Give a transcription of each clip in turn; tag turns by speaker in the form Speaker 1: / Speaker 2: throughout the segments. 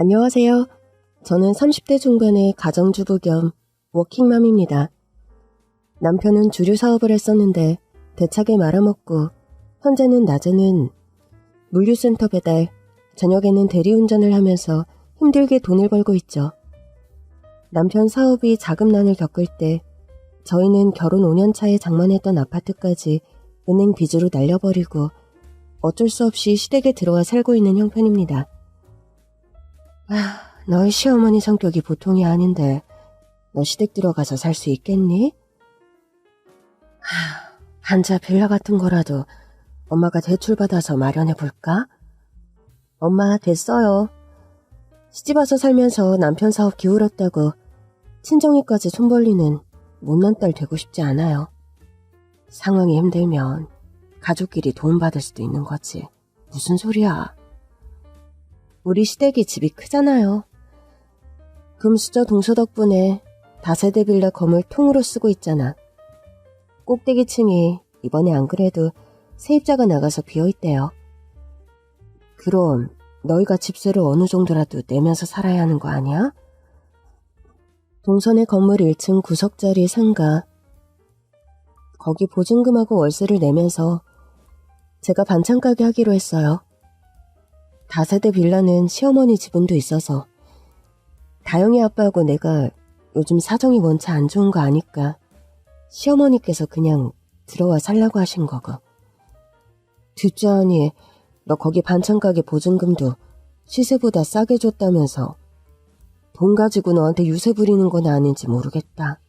Speaker 1: 안녕하세요. 저는 30대 중반의 가정주부 겸 워킹맘입니다. 남편은 주류 사업을 했었는데 대차게 말아먹고 현재는 낮에는 물류센터 배달, 저녁에는 대리운전을 하면서 힘들게 돈을 벌고 있죠. 남편 사업이 자금난을 겪을 때 저희는 결혼 5년 차에 장만했던 아파트까지 은행 빚으로 날려버리고 어쩔 수 없이 시댁에 들어와 살고 있는 형편입니다. 너희 시어머니 성격이 보통이 아닌데 너 시댁 들어가서 살 수 있겠니? 반지하 빌라 같은 거라도 엄마가 대출받아서 마련해볼까? 엄마 됐어요. 시집와서 살면서 남편 사업 기울었다고 친정이까지 손 벌리는 못난 딸 되고 싶지 않아요. 상황이 힘들면 가족끼리 도움받을 수도 있는 거지. 무슨 소리야. 우리 시댁이 집이 크잖아요. 금수저 동서 덕분에 다세대 빌라 건물 통으로 쓰고 있잖아. 꼭대기층이 이번에 안 그래도 세입자가 나가서 비어있대요. 그럼 너희가 집세를 어느 정도라도 내면서 살아야 하는 거 아니야? 동선의 건물 1층 구석짜리 상가. 거기 보증금하고 월세를 내면서 제가 반찬 가게 하기로 했어요. 다세대 빌라는 시어머니 지분도 있어서 다영이 아빠하고 내가 요즘 사정이 원체 안 좋은 거 아니까 시어머니께서 그냥 들어와 살라고 하신 거고. 듣자 하니 너 거기 반찬 가게 보증금도 시세보다 싸게 줬다면서 돈 가지고 너한테 유세 부리는 건 아닌지 모르겠다.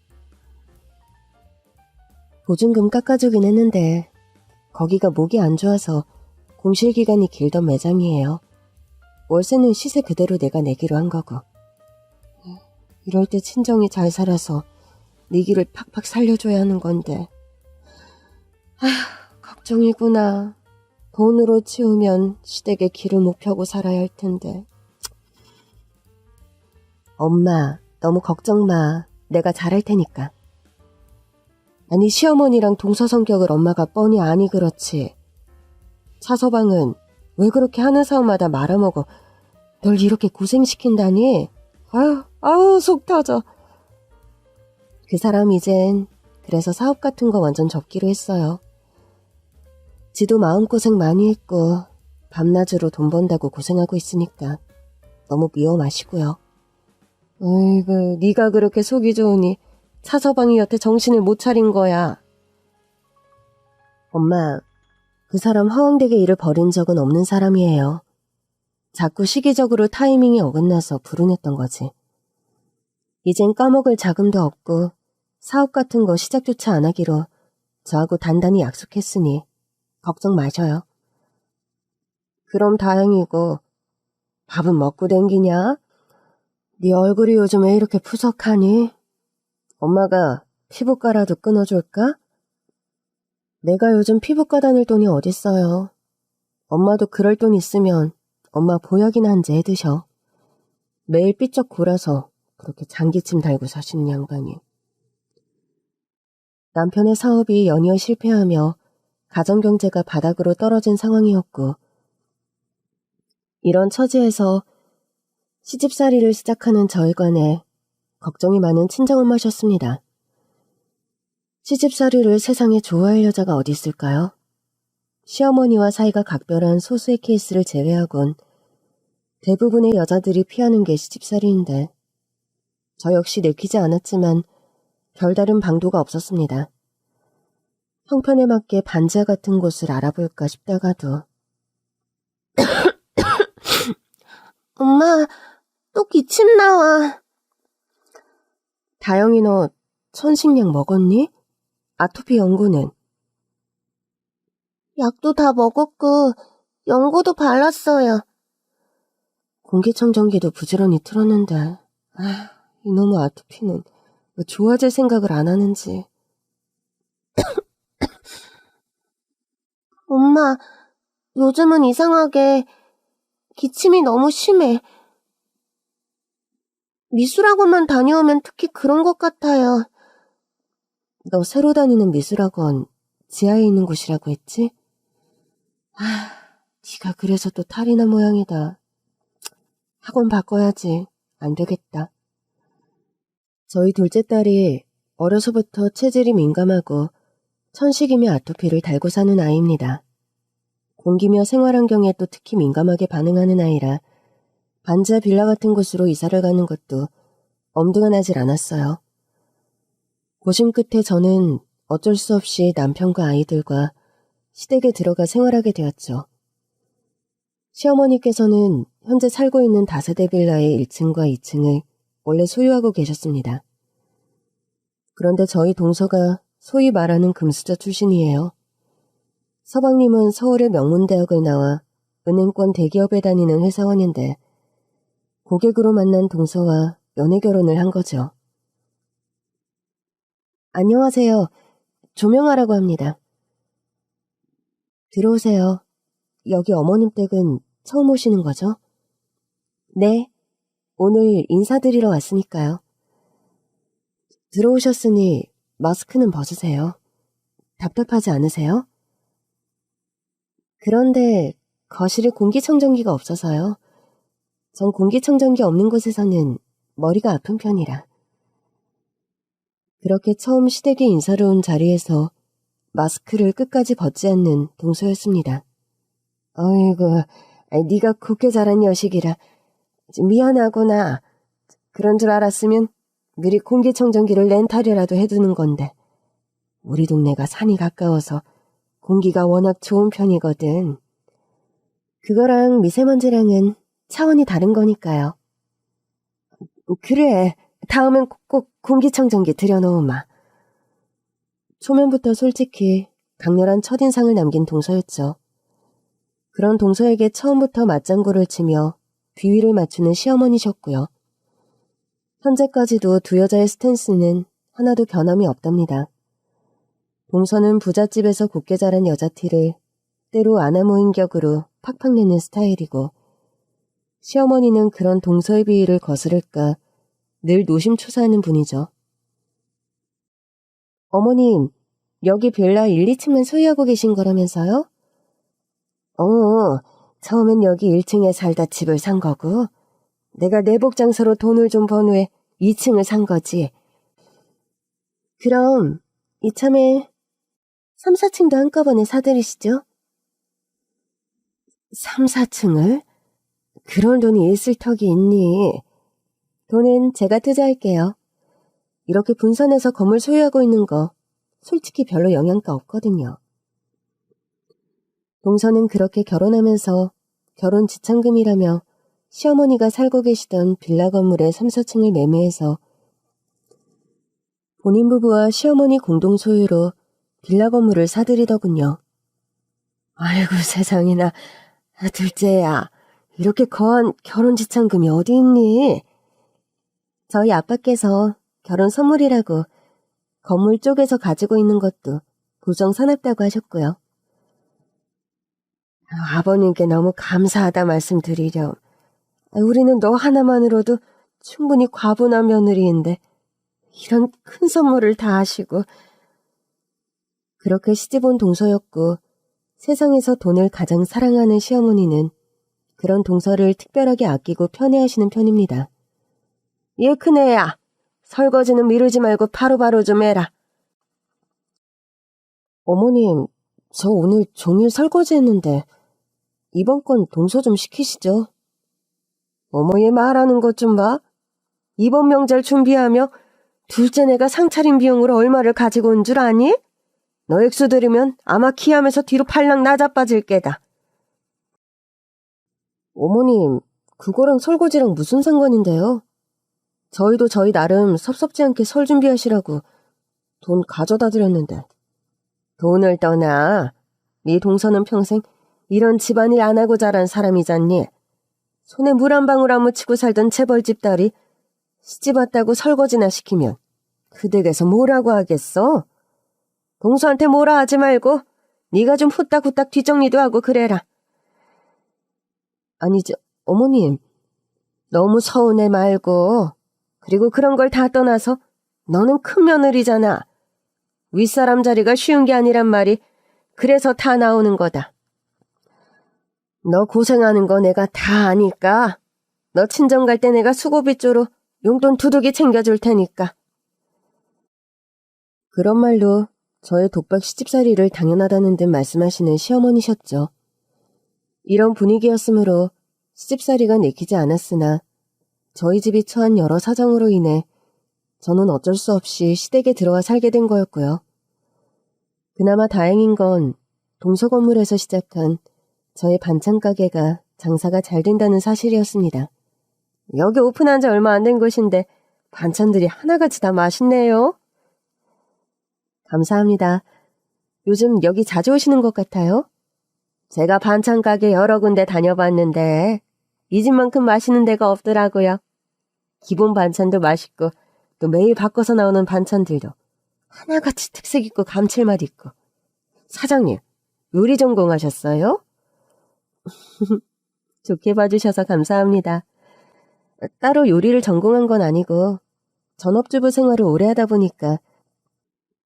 Speaker 1: 보증금 깎아주긴 했는데 거기가 목이 안 좋아서 공실기간이 길던 매장이에요. 월세는 시세 그대로 내가 내기로 한 거고. 이럴 때 친정이 잘 살아서 네 길을 팍팍 살려줘야 하는 건데. 걱정이구나. 돈으로 치우면 시댁에 길을 못 펴고 살아야 할 텐데. 엄마, 너무 걱정 마. 내가 잘할 테니까. 아니, 시어머니랑 동서 성격을 엄마가 뻔히 아니 그렇지. 차서방은 왜 그렇게 하는 사람마다 말아먹어 널 이렇게 고생시킨다니? 속 터져. 그 사람 이젠 그래서 사업 같은 거 완전 접기로 했어요. 지도 마음고생 많이 했고 밤낮으로 돈 번다고 고생하고 있으니까 너무 미워 마시고요. 어이구, 네가 그렇게 속이 좋으니 차서방이 여태 정신을 못 차린 거야. 엄마, 그 사람 허황되게 일을 벌인 적은 없는 사람이에요. 자꾸 시기적으로 타이밍이 어긋나서 불운했던 거지. 이젠 까먹을 자금도 없고 사업 같은 거 시작조차 안 하기로 저하고 단단히 약속했으니 걱정 마셔요. 그럼 다행이고 밥은 먹고 댕기냐? 네 얼굴이 요즘 왜 이렇게 푸석하니? 엄마가 피부과라도 끊어줄까? 내가 요즘 피부과 다닐 돈이 어딨어요. 엄마도 그럴 돈 있으면 엄마 보약이나 한 재 해드셔. 매일 삐쩍 골아서 그렇게 장기침 달고 사시는 양반이. 남편의 사업이 연이어 실패하며 가정경제가 바닥으로 떨어진 상황이었고, 이런 처지에서 시집살이를 시작하는 저에 관해 걱정이 많은 친정엄마셨습니다. 시집살이를 세상에 좋아할 여자가 어디 있을까요? 시어머니와 사이가 각별한 소수의 케이스를 제외하곤 대부분의 여자들이 피하는 게 시집살이인데 저 역시 내키지 않았지만 별다른 방도가 없었습니다. 형편에 맞게 반지하 같은 곳을 알아볼까 싶다가도 엄마, 또 기침 나와. 다영이 너 천식약 먹었니? 아토피 연고는? 약도 다 먹었고 연고도 발랐어요. 공기청정기도 부지런히 틀었는데 이놈의 아토피는 왜 좋아질 생각을 안 하는지. 엄마, 요즘은 이상하게 기침이 너무 심해. 미술학원만 다녀오면 특히 그런 것 같아요. 너 새로 다니는 미술학원 지하에 있는 곳이라고 했지? 네가 그래서 또 탈이나 모양이다. 학원 바꿔야지. 안 되겠다. 저희 둘째 딸이 어려서부터 체질이 민감하고 천식이며 아토피를 달고 사는 아이입니다. 공기며 생활환경에 또 특히 민감하게 반응하는 아이라 반지하 빌라 같은 곳으로 이사를 가는 것도 엄두가 나질 않았어요. 고심 끝에 저는 어쩔 수 없이 남편과 아이들과 시댁에 들어가 생활하게 되었죠. 시어머니께서는 현재 살고 있는 다세대 빌라의 1층과 2층을 원래 소유하고 계셨습니다. 그런데 저희 동서가 소위 말하는 금수저 출신이에요. 서방님은 서울의 명문대학을 나와 은행권 대기업에 다니는 회사원인데 고객으로 만난 동서와 연애 결혼을 한 거죠. 안녕하세요. 조명아라고 합니다. 들어오세요. 여기 어머님 댁은 처음 오시는 거죠? 네. 오늘 인사드리러 왔으니까요. 들어오셨으니 마스크는 벗으세요. 답답하지 않으세요? 그런데 거실에 공기청정기가 없어서요. 전 공기청정기 없는 곳에서는 머리가 아픈 편이라. 그렇게 처음 시댁에 인사를 온 자리에서 마스크를 끝까지 벗지 않는 동서였습니다. 어이구, 네가 곱게 자란 여식이라 미안하구나. 그런 줄 알았으면 미리 공기청정기를 렌탈이라도 해두는 건데 우리 동네가 산이 가까워서 공기가 워낙 좋은 편이거든. 그거랑 미세먼지랑은 차원이 다른 거니까요. 그래, 다음엔 꼭 공기청정기 들여놓으마. 초면부터 솔직히 강렬한 첫인상을 남긴 동서였죠. 그런 동서에게 처음부터 맞장구를 치며 비위를 맞추는 시어머니셨고요. 현재까지도 두 여자의 스탠스는 하나도 변함이 없답니다. 동서는 부잣집에서 곱게 자란 여자티를 때로 아나모인 격으로 팍팍 내는 스타일이고 시어머니는 그런 동서의 비위를 거스를까 늘 노심초사하는 분이죠. 어머님, 여기 빌라 1, 2층만 소유하고 계신 거라면서요? 처음엔 여기 1층에 살다 집을 산 거고 내가 내복 장사로 돈을 좀 번 후에 2층을 산 거지. 그럼 이참에 3, 4층도 한꺼번에 사들이시죠? 3, 4층을? 그럴 돈이 있을 턱이 있니? 돈은 제가 투자할게요. 이렇게 분산해서 건물 소유하고 있는 거 솔직히 별로 영양가 없거든요. 동서는 그렇게 결혼하면서 결혼 지참금이라며 시어머니가 살고 계시던 빌라 건물의 3, 4층을 매매해서 본인 부부와 시어머니 공동 소유로 빌라 건물을 사들이더군요. 아이고 세상에나, 둘째야, 이렇게 거한 결혼 지참금이 어디 있니? 저희 아빠께서 결혼 선물이라고 건물 쪽에서 가지고 있는 것도 고정 사납다고 하셨고요. 아버님께 너무 감사하다 말씀드리렴. 우리는 너 하나만으로도 충분히 과분한 며느리인데 이런 큰 선물을 다 하시고. 그렇게 시집온 동서였고 세상에서 돈을 가장 사랑하는 시어머니는 그런 동서를 특별하게 아끼고 편애하시는 편입니다. 얘 큰애야, 설거지는 미루지 말고 바로바로 좀 해라. 어머님, 저 오늘 종일 설거지했는데 이번 건 동서 좀 시키시죠. 어머, 얘 말하는 것 좀 봐. 이번 명절 준비하며 둘째 내가 상차림 비용으로 얼마를 가지고 온 줄 아니? 너 액수 들으면 아마 키하면서 뒤로 팔랑 나자빠질 게다. 어머님, 그거랑 설거지랑 무슨 상관인데요? 저희도 저희 나름 섭섭지 않게 설 준비하시라고 돈 가져다 드렸는데. 돈을 떠나. 네 동서는 평생 이런 집안일 안 하고 자란 사람이잖니. 손에 물 한 방울 안 묻히고 살던 재벌집 딸이 시집 왔다고 설거지나 시키면 그 댁에서 뭐라고 하겠어? 동서한테 뭐라 하지 말고 네가 좀 후딱후딱 뒷정리도 하고 그래라. 아니죠, 어머님. 너무 서운해 말고. 그리고 그런 걸 다 떠나서 너는 큰 며느리잖아. 윗사람 자리가 쉬운 게 아니란 말이 그래서 다 나오는 거다. 너 고생하는 거 내가 다 아니까 너 친정 갈 때 내가 수고비조로 용돈 두둑이 챙겨줄 테니까. 그런 말로 저의 독박 시집살이를 당연하다는 듯 말씀하시는 시어머니셨죠. 이런 분위기였으므로 시집살이가 내키지 않았으나 저희 집이 처한 여러 사정으로 인해 저는 어쩔 수 없이 시댁에 들어와 살게 된 거였고요. 그나마 다행인 건 동서 건물에서 시작한 저의 반찬 가게가 장사가 잘 된다는 사실이었습니다. 여기 오픈한 지 얼마 안 된 곳인데 반찬들이 하나같이 다 맛있네요. 감사합니다. 요즘 여기 자주 오시는 것 같아요. 제가 반찬 가게 여러 군데 다녀봤는데 이 집만큼 맛있는 데가 없더라고요. 기본 반찬도 맛있고 또 매일 바꿔서 나오는 반찬들도 하나같이 특색 있고 감칠맛 있고. 사장님, 요리 전공하셨어요? 좋게 봐주셔서 감사합니다. 따로 요리를 전공한 건 아니고 전업주부 생활을 오래 하다 보니까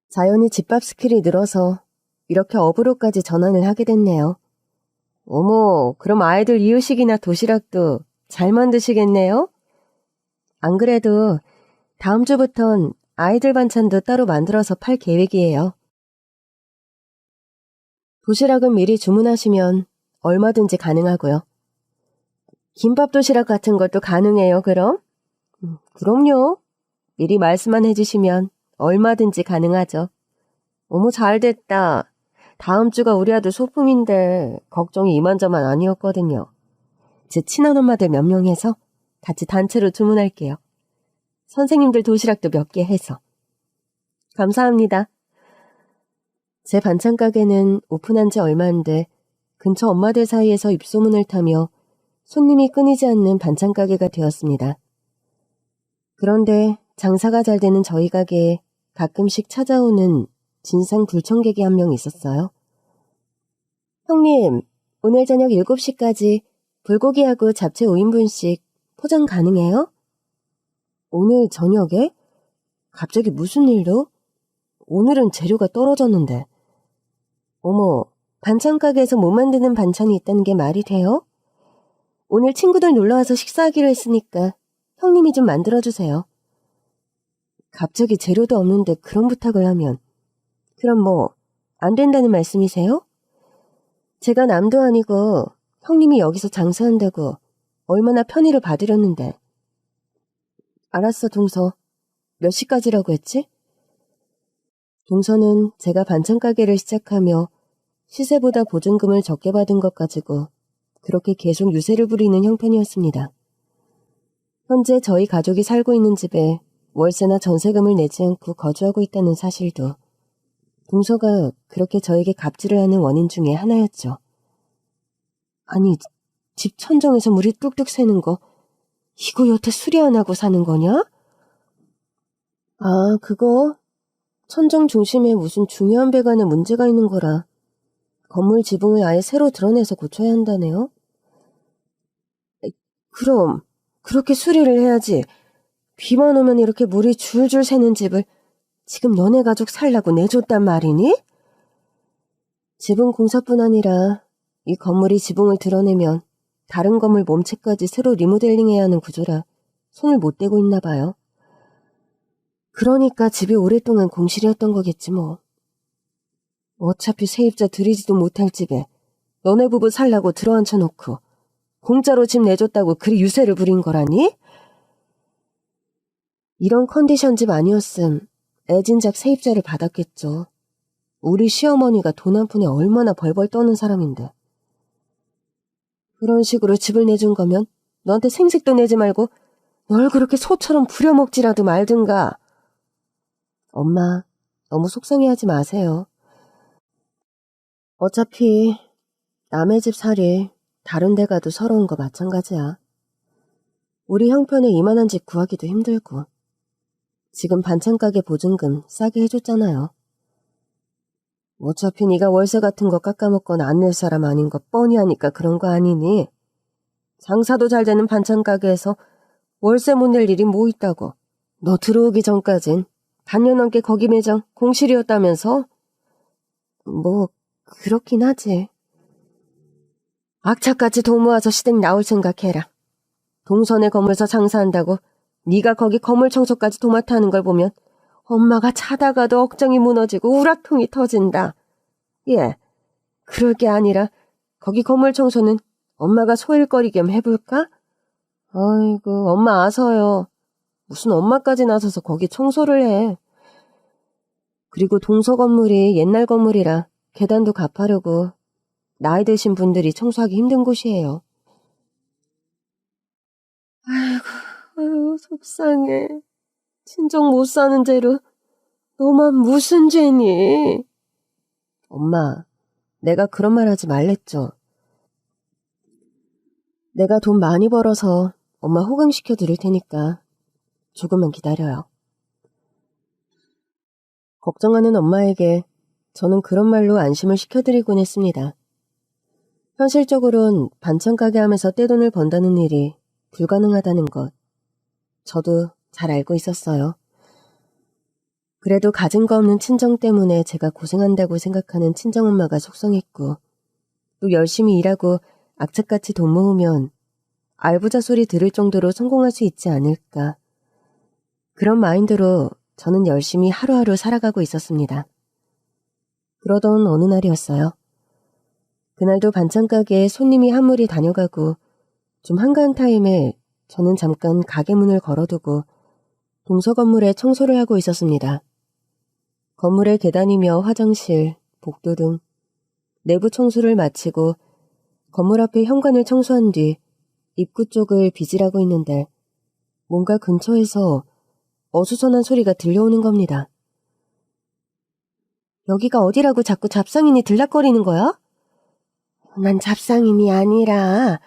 Speaker 1: 자연히 집밥 스킬이 늘어서 이렇게 업으로까지 전환을 하게 됐네요. 어머, 그럼 아이들 이유식이나 도시락도 잘 만드시겠네요? 안 그래도 다음 주부턴 아이들 반찬도 따로 만들어서 팔 계획이에요. 도시락은 미리 주문하시면 얼마든지 가능하고요. 김밥 도시락 같은 것도 가능해요, 그럼? 그럼요. 미리 말씀만 해주시면 얼마든지 가능하죠. 어머, 잘됐다. 다음 주가 우리 아들 소풍인데 걱정이 이만저만 아니었거든요. 제 친언엄마들 몇 명 해서 같이 단체로 주문할게요. 선생님들 도시락도 몇 개 해서. 감사합니다. 제 반찬 가게는 오픈한 지 얼마 안 돼 근처 엄마들 사이에서 입소문을 타며 손님이 끊이지 않는 반찬 가게가 되었습니다. 그런데 장사가 잘 되는 저희 가게에 가끔씩 찾아오는 진상 불청객이 한 명 있었어요. 형님, 오늘 저녁 7시까지 불고기하고 잡채 5인분씩 포장 가능해요? 오늘 저녁에? 갑자기 무슨 일로? 오늘은 재료가 떨어졌는데. 어머, 반찬 가게에서 못 만드는 반찬이 있다는 게 말이 돼요? 오늘 친구들 놀러와서 식사하기로 했으니까 형님이 좀 만들어주세요. 갑자기 재료도 없는데 그런 부탁을 하면 그럼 뭐 안 된다는 말씀이세요? 제가 남도 아니고 형님이 여기서 장사한다고 얼마나 편의를 받으렸는데. 알았어, 동서. 몇 시까지라고 했지? 동서는 제가 반찬 가게를 시작하며 시세보다 보증금을 적게 받은 것 가지고 그렇게 계속 유세를 부리는 형편이었습니다. 현재 저희 가족이 살고 있는 집에 월세나 전세금을 내지 않고 거주하고 있다는 사실도 동서가 그렇게 저에게 갑질을 하는 원인 중에 하나였죠. 아니, 집 천정에서 물이 뚝뚝 새는 거 이거 여태 수리 안 하고 사는 거냐? 아, 그거 천정 중심에 무슨 중요한 배관에 문제가 있는 거라 건물 지붕을 아예 새로 드러내서 고쳐야 한다네요. 그럼 그렇게 수리를 해야지. 비만 오면 이렇게 물이 줄줄 새는 집을 지금 너네 가족 살라고 내줬단 말이니? 지붕 공사뿐 아니라 이 건물이 지붕을 드러내면 다른 건물 몸체까지 새로 리모델링해야 하는 구조라 손을 못 대고 있나 봐요. 그러니까 집이 오랫동안 공실이었던 거겠지 뭐. 어차피 세입자 들이지도 못할 집에 너네 부부 살라고 들어앉혀놓고 공짜로 집 내줬다고 그리 유세를 부린 거라니? 이런 컨디션 집 아니었음 애진작 세입자를 받았겠죠. 우리 시어머니가 돈 한 푼에 얼마나 벌벌 떠는 사람인데. 그런 식으로 집을 내준 거면 너한테 생색도 내지 말고 널 그렇게 소처럼 부려먹지라도 말든가. 엄마, 너무 속상해하지 마세요. 어차피 남의 집 살이 다른 데 가도 서러운 거 마찬가지야. 우리 형편에 이만한 집 구하기도 힘들고 지금 반찬 가게 보증금 싸게 해줬잖아요. 어차피 네가 월세 같은 거 깎아먹거나 안 낼 사람 아닌 거 뻔히 하니까 그런 거 아니니? 장사도 잘 되는 반찬 가게에서 월세 못 낼 일이 뭐 있다고. 너 들어오기 전까진 반년 넘게 거기 매장 공실이었다면서? 뭐 그렇긴 하지. 악착같이 돈 모아서 시댁 나올 생각해라. 동선의 건물서 장사한다고 네가 거기 건물 청소까지 도맡아 하는 걸 보면 엄마가 자다가도 억장이 무너지고 우라통이 터진다. 예, 그럴 게 아니라 거기 건물 청소는 엄마가 소일거리 겸 해볼까? 아이고, 엄마 아서요. 무슨 엄마까지 나서서 거기 청소를 해. 그리고 동서 건물이 옛날 건물이라 계단도 가파르고 나이 드신 분들이 청소하기 힘든 곳이에요. 아이고, 속상해. 친정 못 사는 죄로 너만 무슨 죄니? 엄마, 내가 그런 말 하지 말랬죠. 내가 돈 많이 벌어서 엄마 호강시켜 드릴 테니까 조금만 기다려요. 걱정하는 엄마에게 저는 그런 말로 안심을 시켜드리곤 했습니다. 현실적으론 반찬 가게 하면서 떼돈을 번다는 일이 불가능하다는 것, 저도 잘 알고 있었어요. 그래도 가진 거 없는 친정 때문에 제가 고생한다고 생각하는 친정엄마가 속상했고, 또 열심히 일하고 악착같이 돈 모으면 알부자 소리 들을 정도로 성공할 수 있지 않을까. 그런 마인드로 저는 열심히 하루하루 살아가고 있었습니다. 그러던 어느 날이었어요. 그날도 반찬 가게에 손님이 한 무리 다녀가고 좀 한가한 타임에 저는 잠깐 가게 문을 걸어두고 동서 건물에 청소를 하고 있었습니다. 건물의 계단이며 화장실, 복도 등 내부 청소를 마치고 건물 앞에 현관을 청소한 뒤 입구 쪽을 비질하고 있는데 뭔가 근처에서 어수선한 소리가 들려오는 겁니다. 여기가 어디라고 자꾸 잡상인이 들락거리는 거야? 난 잡상인이 아니라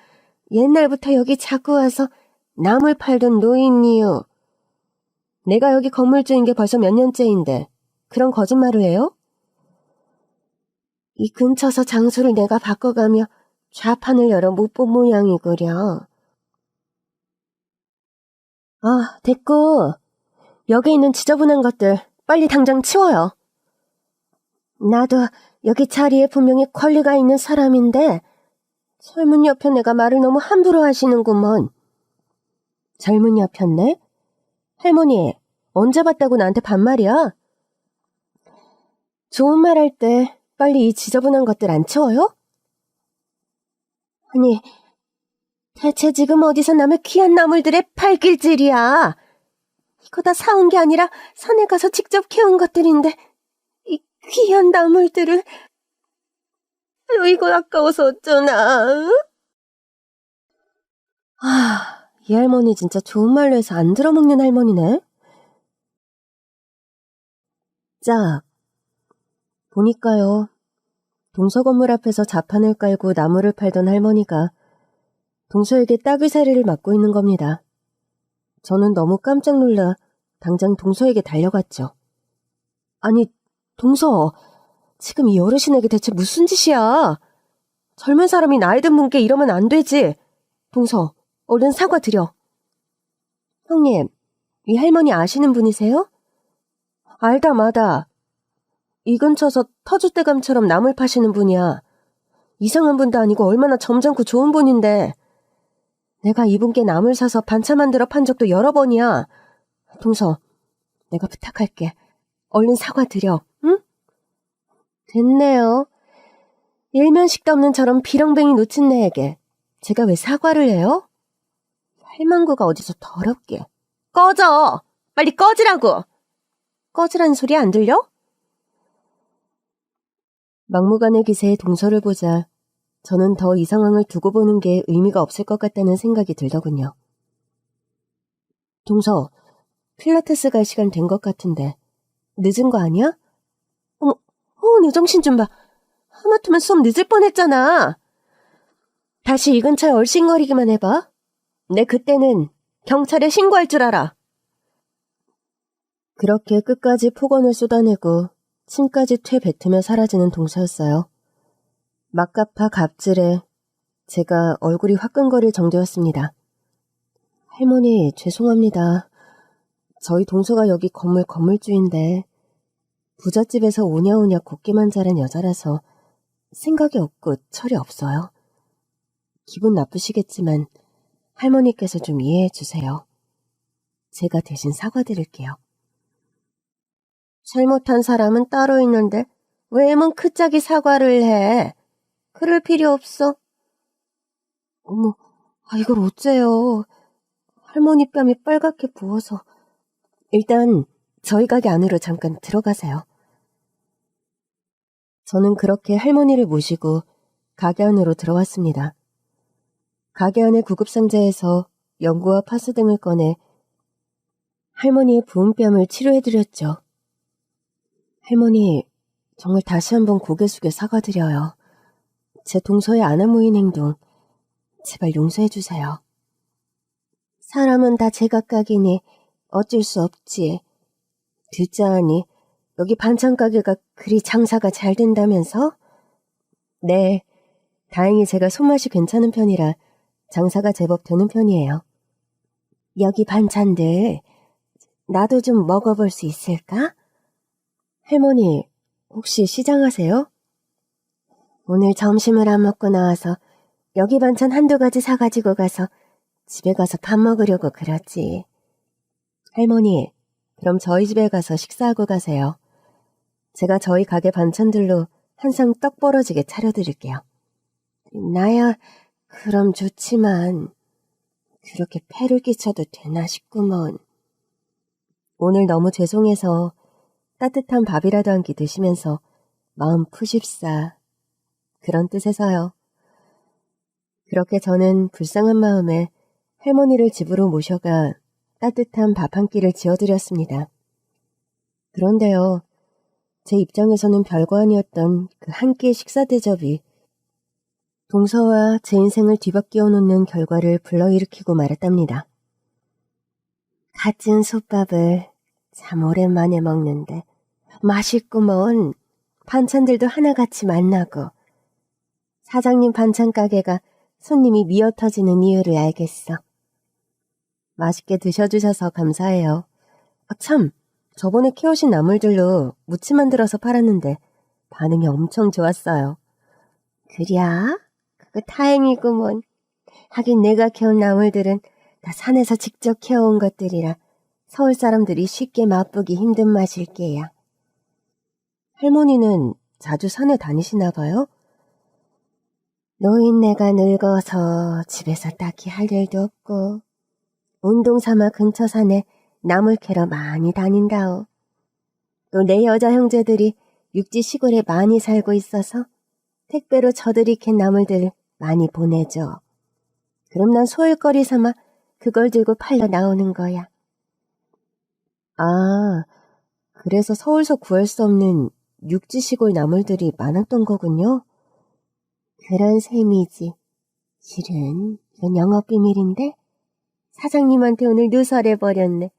Speaker 1: 옛날부터 여기 자꾸 와서 나물 팔던 노인이요. 내가 여기 건물주인 게 벌써 몇 년째인데 그런 거짓말을 해요? 이 근처서 장소를 내가 바꿔가며 좌판을 열어 못 본 모양이구려. 아, 됐고. 여기 있는 지저분한 것들 빨리 당장 치워요. 나도 여기 자리에 분명히 권리가 있는 사람인데 젊은 여편네가 말을 너무 함부로 하시는구먼. 젊은 여편네? 할머니, 언제 봤다고 나한테 반말이야? 좋은 말 할 때 빨리 이 지저분한 것들 안 치워요? 아니, 대체 지금 어디서 남의 귀한 나물들의 발길질이야? 이거 다 사온 게 아니라 산에 가서 직접 캐온 것들인데 이 귀한 나물들을 이거 아까워서 어쩌나. 이 할머니 진짜 좋은 말로 해서 안 들어먹는 할머니네. 자, 보니까요. 동서 건물 앞에서 자판을 깔고 나무를 팔던 할머니가 동서에게 따귀살이를 맞고 있는 겁니다. 저는 너무 깜짝 놀라 당장 동서에게 달려갔죠. 아니, 동서, 지금 이 어르신에게 대체 무슨 짓이야? 젊은 사람이 나이 든 분께 이러면 안 되지. 동서, 얼른 사과드려. 형님, 이 할머니 아시는 분이세요? 알다 마다. 이 근처서 터줏대감처럼 나물 파시는 분이야. 이상한 분도 아니고 얼마나 점잖고 좋은 분인데. 내가 이분께 나물 사서 반찬 만들어 판 적도 여러 번이야. 동서, 내가 부탁할게. 얼른 사과드려, 응? 됐네요. 일면식도 없는 저런 비렁뱅이 노친네에게 제가 왜 사과를 해요? 할망구가 어디서 더럽게. 꺼져! 빨리 꺼지라고! 꺼지라는 소리 안 들려? 막무가내 기세의 동서를 보자 저는 더 이 상황을 두고 보는 게 의미가 없을 것 같다는 생각이 들더군요. 동서, 필라테스 갈 시간 된 것 같은데 늦은 거 아니야? 내 정신 좀 봐. 하마터면 수업 늦을 뻔했잖아. 다시 이 근처에 얼씬거리기만 해봐. 내 그때는 경찰에 신고할 줄 알아. 그렇게 끝까지 폭언을 쏟아내고 침까지 퇴뱉으며 사라지는 동서였어요. 막가파 갑질에 제가 얼굴이 화끈거릴 정도였습니다. 할머니, 죄송합니다. 저희 동서가 여기 건물 건물주인데 부잣집에서 오냐오냐 곱게만 자란 여자라서 생각이 없고 철이 없어요. 기분 나쁘시겠지만 할머니께서 좀 이해해 주세요. 제가 대신 사과드릴게요. 잘못한 사람은 따로 있는데 왜 몸 크짝이 사과를 해? 그럴 필요 없어. 어머, 이걸 어째요. 할머니 뺨이 빨갛게 부어서. 일단 저희 가게 안으로 잠깐 들어가세요. 저는 그렇게 할머니를 모시고 가게 안으로 들어왔습니다. 가게 안의 구급상자에서 연고와 파스 등을 꺼내 할머니의 부은 뺨을 치료해드렸죠. 할머니, 정말 다시 한번 고개 숙여 사과드려요. 제 동서의 아나무인 행동, 제발 용서해주세요. 사람은 다 제각각이니 어쩔 수 없지. 듣자하니 여기 반찬 가게가 그리 장사가 잘 된다면서? 네, 다행히 제가 손맛이 괜찮은 편이라 장사가 제법 되는 편이에요. 여기 반찬들 나도 좀 먹어볼 수 있을까? 할머니, 혹시 시장하세요? 오늘 점심을 안 먹고 나와서 여기 반찬 한두 가지 사가지고 가서 집에 가서 밥 먹으려고 그러지. 할머니, 그럼 저희 집에 가서 식사하고 가세요. 제가 저희 가게 반찬들로 한 상 떡 벌어지게 차려드릴게요. 나야 그럼 좋지만 그렇게 폐를 끼쳐도 되나 싶구먼. 오늘 너무 죄송해서 따뜻한 밥이라도 한 끼 드시면서 마음 푸십사. 그런 뜻에서요. 그렇게 저는 불쌍한 마음에 할머니를 집으로 모셔가 따뜻한 밥 한 끼를 지어드렸습니다. 그런데요, 제 입장에서는 별거 아니었던 그 한 끼의 식사 대접이 동서와 제 인생을 뒤바뀌어 놓는 결과를 불러일으키고 말았답니다. 갓 지은 솥밥을 참 오랜만에 먹는데 맛있구먼. 반찬들도 하나같이 맛나고. 사장님 반찬 가게가 손님이 미어 터지는 이유를 알겠어. 맛있게 드셔주셔서 감사해요. 참, 저번에 키우신 나물들로 무침 만들어서 팔았는데 반응이 엄청 좋았어요. 그랴? 그거 다행이구먼. 하긴 내가 키운 나물들은 다 산에서 직접 키워온 것들이라 서울 사람들이 쉽게 맛보기 힘든 맛일게야. 할머니는 자주 산에 다니시나 봐요? 노인네가 늙어서 집에서 딱히 할 일도 없고 운동 삼아 근처 산에 나물 캐러 많이 다닌다오. 또 내 여자 형제들이 육지 시골에 많이 살고 있어서 택배로 저들이 캔 나물들 많이 보내줘. 그럼 난 소일거리 삼아 그걸 들고 팔러 나오는 거야. 아, 그래서 서울서 구할 수 없는 육지 시골 나물들이 많았던 거군요. 그런 셈이지. 실은 이건 영업비밀인데 사장님한테 오늘 누설해버렸네.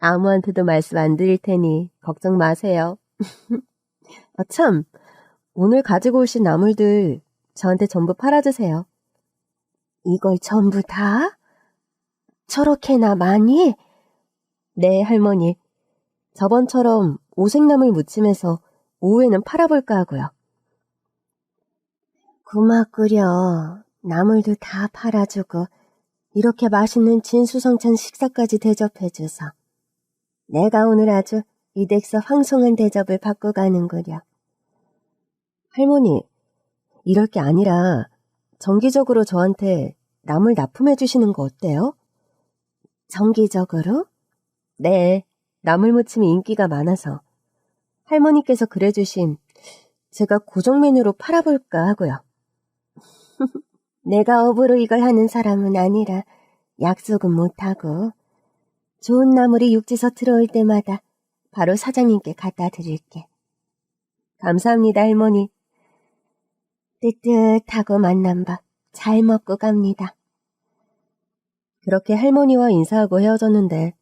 Speaker 1: 아무한테도 말씀 안 드릴 테니 걱정 마세요. 참, 오늘 가지고 오신 나물들 저한테 전부 팔아주세요. 이걸 전부 다? 저렇게나 많이? 네, 할머니. 저번처럼 오색나물 무침해서 오후에는 팔아볼까 하고요. 고맙구려. 나물도 다 팔아주고 이렇게 맛있는 진수성찬 식사까지 대접해줘서 내가 오늘 아주 이댁서 황송한 대접을 받고 가는구려. 할머니, 이럴 게 아니라 정기적으로 저한테 나물 납품해 주시는 거 어때요? 정기적으로? 네, 나물 무침이 인기가 많아서 할머니께서 그래주신 제가 고정 메뉴로 팔아볼까 하고요. 내가 업으로 이걸 하는 사람은 아니라 약속은 못하고 좋은 나물이 육지서 들어올 때마다 바로 사장님께 갖다 드릴게. 감사합니다, 할머니. 뜨뜻하고 맛난 밥 잘 먹고 갑니다. 그렇게 할머니와 인사하고 헤어졌는데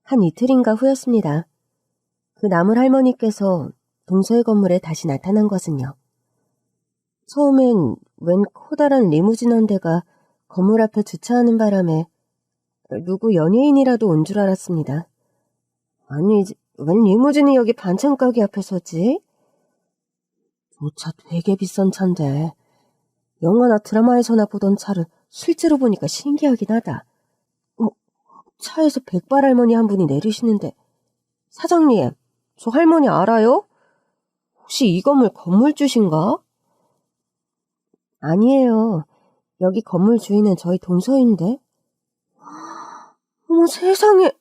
Speaker 1: 한 이틀인가 후였습니다. 그 나물 할머니께서 동서의 건물에 다시 나타난 것은요. 처음엔 웬 커다란 리무진 한 대가 건물 앞에 주차하는 바람에 누구 연예인이라도 온 줄 알았습니다. 아니, 웬 리무진이 여기 반찬 가게 앞에 서지? 저 차 되게 비싼 차인데 영화나 드라마에서나 보던 차를 실제로 보니까 신기하긴 하다. 차에서 백발 할머니 한 분이 내리시는데, 사장님, 저 할머니 알아요? 혹시 이 건물 건물주신가? 아니에요. 여기 건물 주인은 저희 동서인데. 어머 세상에,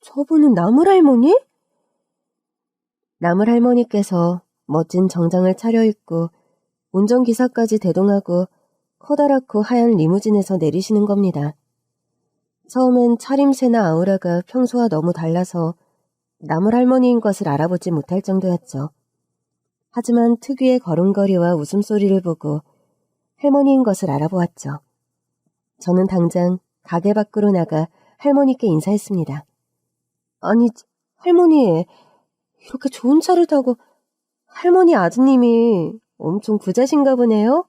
Speaker 1: 저분은 나물 할머니? 나물 할머니께서 멋진 정장을 차려입고 운전기사까지 대동하고 커다랗고 하얀 리무진에서 내리시는 겁니다. 처음엔 차림새나 아우라가 평소와 너무 달라서 나물 할머니인 것을 알아보지 못할 정도였죠. 하지만 특유의 걸음걸이와 웃음소리를 보고 할머니인 것을 알아보았죠. 저는 당장 가게 밖으로 나가 할머니께 인사했습니다. 아니, 할머니, 이렇게 좋은 차를 타고 할머니 아드님이 엄청 부자신가 보네요?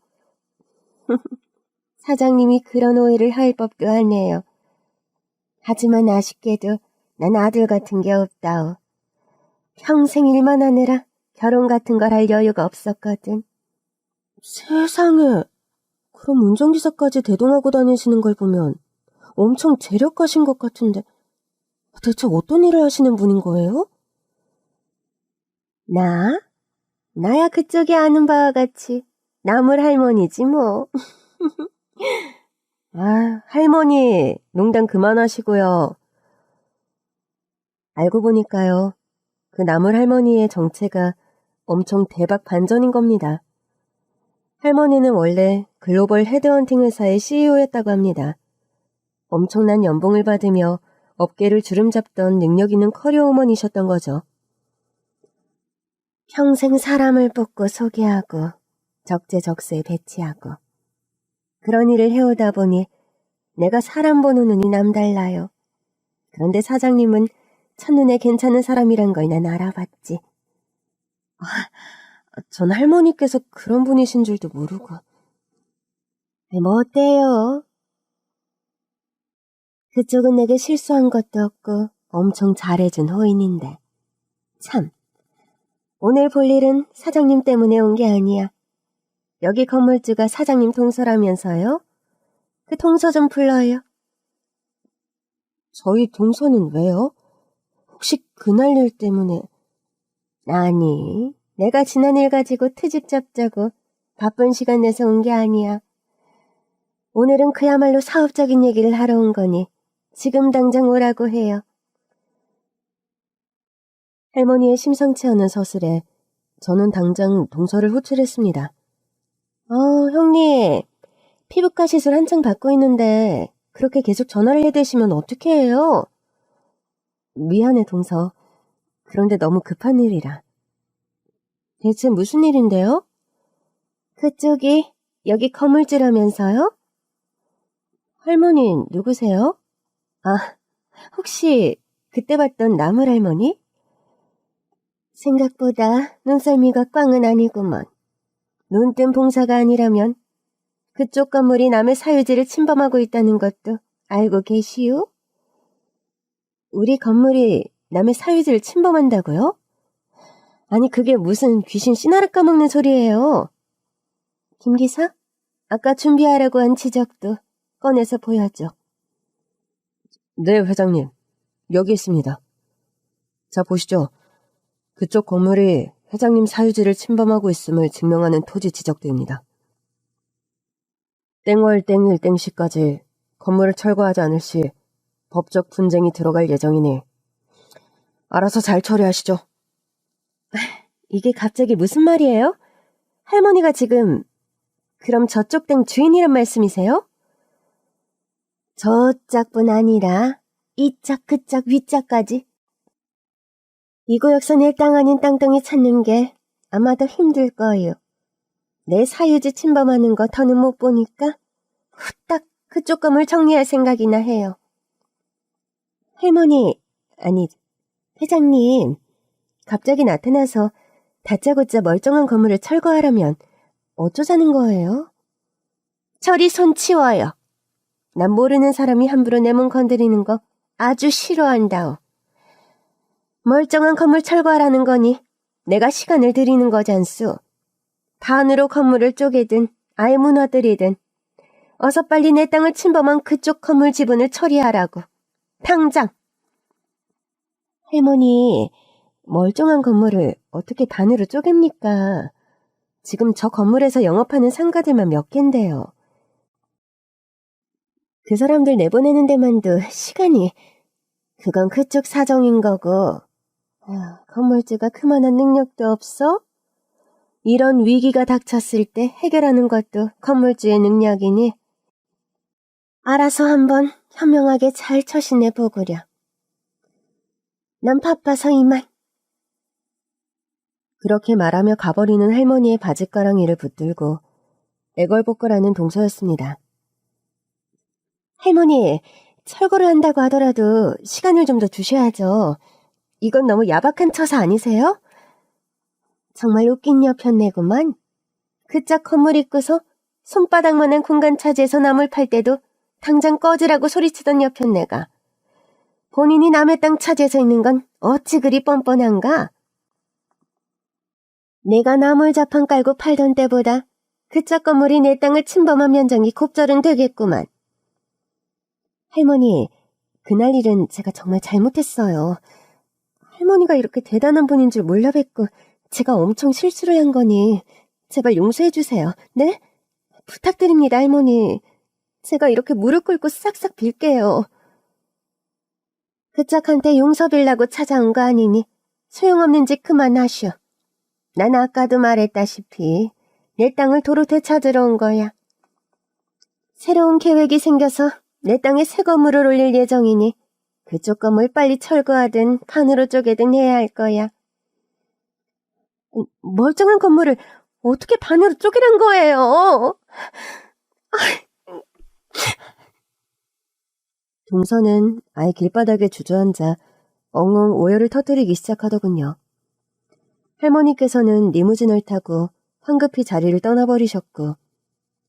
Speaker 1: 사장님이 그런 오해를 할 법도 하네요. 하지만 아쉽게도 난 아들 같은 게 없다오. 평생 일만 하느라 결혼 같은 걸 할 여유가 없었거든. 세상에, 그럼 운전기사까지 대동하고 다니시는 걸 보면 엄청 재력가신 것 같은데 대체 어떤 일을 하시는 분인 거예요? 나야 그쪽이 아는 바와 같이 나물 할머니지 뭐. 아, 할머니, 농담 그만하시고요. 알고 보니까요, 그 나물 할머니의 정체가 엄청 대박 반전인 겁니다. 할머니는 원래 글로벌 헤드헌팅 회사의 CEO였다고 합니다. 엄청난 연봉을 받으며 업계를 주름잡던 능력 있는 커리어우먼이셨던 거죠. 평생 사람을 뽑고 소개하고 적재적소에 배치하고 그런 일을 해오다 보니 내가 사람 보는 눈이 남달라요. 그런데 사장님은 첫눈에 괜찮은 사람이란 걸 난 알아봤지. 전 할머니께서 그런 분이신 줄도 모르고. 뭐 어때요? 그쪽은 내게 실수한 것도 없고 엄청 잘해준 호인인데. 참, 오늘 볼 일은 사장님 때문에 온 게 아니야. 여기 건물주가 사장님 동서라면서요? 그 동서 좀 불러요. 저희 동서는 왜요? 혹시 그날 일 때문에? 아니, 내가 지난 일 가지고 트집 잡자고 바쁜 시간 내서 온 게 아니야. 오늘은 그야말로 사업적인 얘기를 하러 온 거니 지금 당장 오라고 해요. 할머니의 심상치 않은 서술에 저는 당장 동서를 호출했습니다. 형님, 피부과 시술 한창 받고 있는데 그렇게 계속 전화를 해대시면 어떻게 해요? 미안해, 동서. 그런데 너무 급한 일이라. 대체 무슨 일인데요? 그쪽이 여기 건물주라면서요? 할머니 누구세요? 혹시 그때 봤던 나물 할머니? 생각보다 눈썰미가 꽝은 아니구먼. 눈뜬 봉사가 아니라면 그쪽 건물이 남의 사유지를 침범하고 있다는 것도 알고 계시오? 우리 건물이 남의 사유지를 침범한다고요? 아니 그게 무슨 귀신 씨나라 까먹는 소리예요. 김 기사? 아까 준비하라고 한 지적도 꺼내서 보여줘. 네, 회장님. 여기 있습니다. 자, 보시죠. 그쪽 건물이 회장님 사유지를 침범하고 있음을 증명하는 토지 지적도입니다. 땡월 땡일 땡시까지 건물을 철거하지 않을 시 법적 분쟁이 들어갈 예정이니 알아서 잘 처리하시죠. 이게 갑자기 무슨 말이에요? 할머니가 지금 그럼 저쪽 땡 주인이란 말씀이세요? 저 짝뿐 아니라 이 짝, 그 짝, 위 짝까지. 이 구역선 일당 아닌 땅덩이 찾는 게 아마 더 힘들 거예요. 내 사유지 침범하는 거 더는 못 보니까 후딱 그쪽 건물 정리할 생각이나 해요. 할머니, 아니 회장님, 갑자기 나타나서 다짜고짜 멀쩡한 건물을 철거하라면 어쩌자는 거예요? 저리 손 치워요. 난 모르는 사람이 함부로 내 몸 건드리는 거 아주 싫어한다오. 멀쩡한 건물 철거하라는 거니 내가 시간을 들이는 거잖소. 반으로 건물을 쪼개든 아예 무너뜨리든 어서 빨리 내 땅을 침범한 그쪽 건물 지분을 처리하라고. 당장! 할머니, 멀쩡한 건물을 어떻게 반으로 쪼갭니까? 지금 저 건물에서 영업하는 상가들만 몇 갠데요. 그 사람들 내보내는 데만도 시간이... 그건 그쪽 사정인 거고. 건물주가 그만한 능력도 없어? 이런 위기가 닥쳤을 때 해결하는 것도 건물주의 능력이니 알아서 한번 현명하게 잘 처신해 보구려. 난 바빠서 이만. 그렇게 말하며 가버리는 할머니의 바짓가랑이를 붙들고 애걸복걸하는 동서였습니다. 할머니, 철거를 한다고 하더라도 시간을 좀 더 두셔야죠. 이건 너무 야박한 처사 아니세요? 정말 웃긴 여편네구만. 그짝 건물 입구서 손바닥만한 공간 차지해서 나물 팔 때도 당장 꺼지라고 소리치던 여편네가 본인이 남의 땅 차지해서 있는 건 어찌 그리 뻔뻔한가? 내가 나물 자판 깔고 팔던 때보다 그짝 건물이 내 땅을 침범한 면적이 곱절은 되겠구만. 할머니, 그날 일은 제가 정말 잘못했어요. 할머니가 이렇게 대단한 분인 줄 몰라 뵙고 제가 엄청 실수를 한 거니 제발 용서해 주세요. 네? 부탁드립니다, 할머니. 제가 이렇게 무릎 꿇고 싹싹 빌게요. 그짝한테 용서 빌라고 찾아온 거 아니니 소용없는 짓 그만하시오. 난 아까도 말했다시피 내 땅을 도로 되찾으러 온 거야. 새로운 계획이 생겨서 내 땅에 새 건물을 올릴 예정이니 그쪽 건물 빨리 철거하든 칸으로 쪼개든 해야 할 거야. 멀쩡한 건물을 어떻게 반으로 쪼개란 거예요? 동서는 아예 길바닥에 주저앉아 엉엉 오열을 터뜨리기 시작하더군요. 할머니께서는 리무진을 타고 황급히 자리를 떠나버리셨고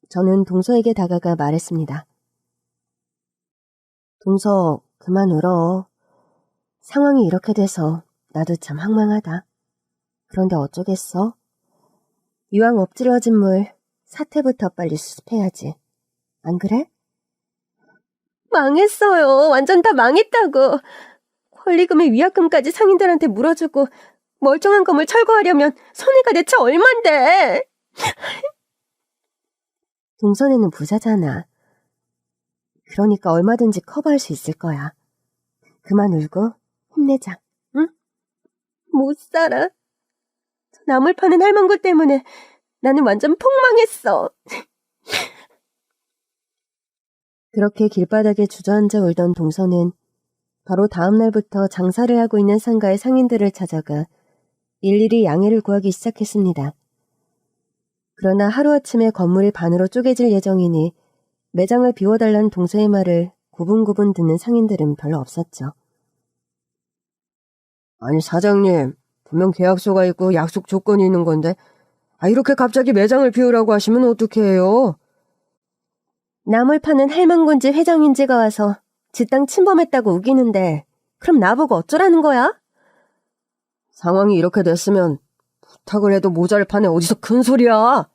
Speaker 1: 저는 동서에게 다가가 말했습니다. 동서, 그만 울어. 상황이 이렇게 돼서 나도 참 황망하다. 그런데 어쩌겠어? 이왕 엎질러진 물, 사태부터 빨리 수습해야지. 안 그래? 망했어요. 완전 다 망했다고. 권리금에 위약금까지 상인들한테 물어주고 멀쩡한 건물 철거하려면 손해가 대체 얼만데. 동선에는 부자잖아. 그러니까 얼마든지 커버할 수 있을 거야. 그만 울고 힘내자, 응? 못 살아. 나물 파는 할망구 때문에 나는 완전 폭망했어. 그렇게 길바닥에 주저앉아 울던 동서는 바로 다음 날부터 장사를 하고 있는 상가의 상인들을 찾아가 일일이 양해를 구하기 시작했습니다. 그러나 하루아침에 건물이 반으로 쪼개질 예정이니 매장을 비워달라는 동서의 말을 고분고분 듣는 상인들은 별로 없었죠. 아니 사장님, 분명 계약서가 있고 약속 조건이 있는 건데 이렇게 갑자기 매장을 비우라고 하시면 어떡해요? 나물 파는 할망군지 회장인지가 와서 지 땅 침범했다고 우기는데 그럼 나보고 어쩌라는 거야? 상황이 이렇게 됐으면 부탁을 해도 모자를 파네. 어디서 큰 소리야?